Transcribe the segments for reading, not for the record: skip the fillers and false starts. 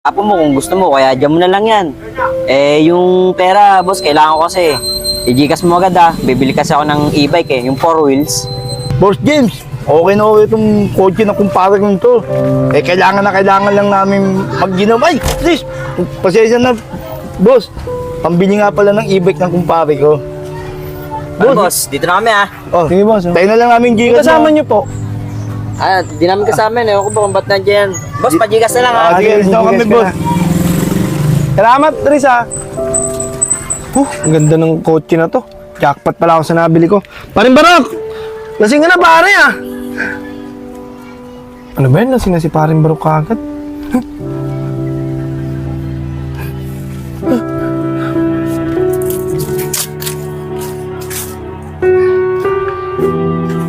Apo mo kung gusto mo, kaya dyan mo na lang yan. Yung pera, boss, kailangan ko kasi. I-Gcash mo agad bibili kasi ako ng e-bike yung 4 wheels. Boss James, okay na okay itong kotse na kumpara ko to. Kailangan lang namin mag-ginom. Ay, please, pasensya na, boss. Pambili nga pala ng e-bike ng kumpare ko. Boss, dito na kami Oh, Sige, boss. tayo na lang namin Gcash. Kasama niyo po. Di namin kasama yun. Ewan ko ba kung ba't nandiyan. Boss, pa-Gcash na lang Sige, Sige, na kami, Gcash ka boss. na. Salamat, Tris ang ganda ng kotse na to. Jackpot pala ako sa nabili ko. Parin Barok! Lasing ka na pare Ano ba yun? Lasing na si Parin Barok kagad.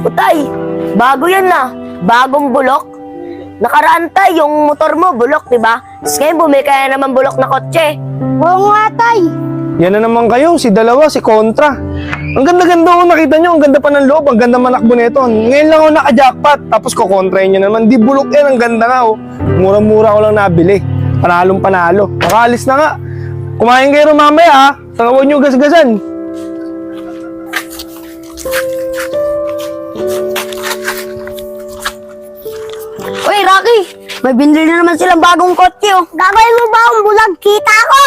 Utay, bago yan bagong bulok. Nakaraan tay, yung motor mo bulok, di ba? Tapos ngayon bumili ka na naman bulok na kotse. Oo nga tay. Yan na naman kayo, si dalawa, si Kontra. Ang ganda-ganda nakita nyo, ang ganda pa ng loob, ang ganda manakbo nito. Ngayon lang ako naka-jackpot, tapos kukontrahin nyo naman. Di bulok yan, ang ganda nga Mura-mura ko lang nabili. Panalong panalo. Makaalis na nga. Kumain kayo rin mamaya Saka huwag nyo gasgasan. Uy, Rocky! May binili na naman silang bagong kotse, oh. Gagawin mo ba ang bulag? Kita ko!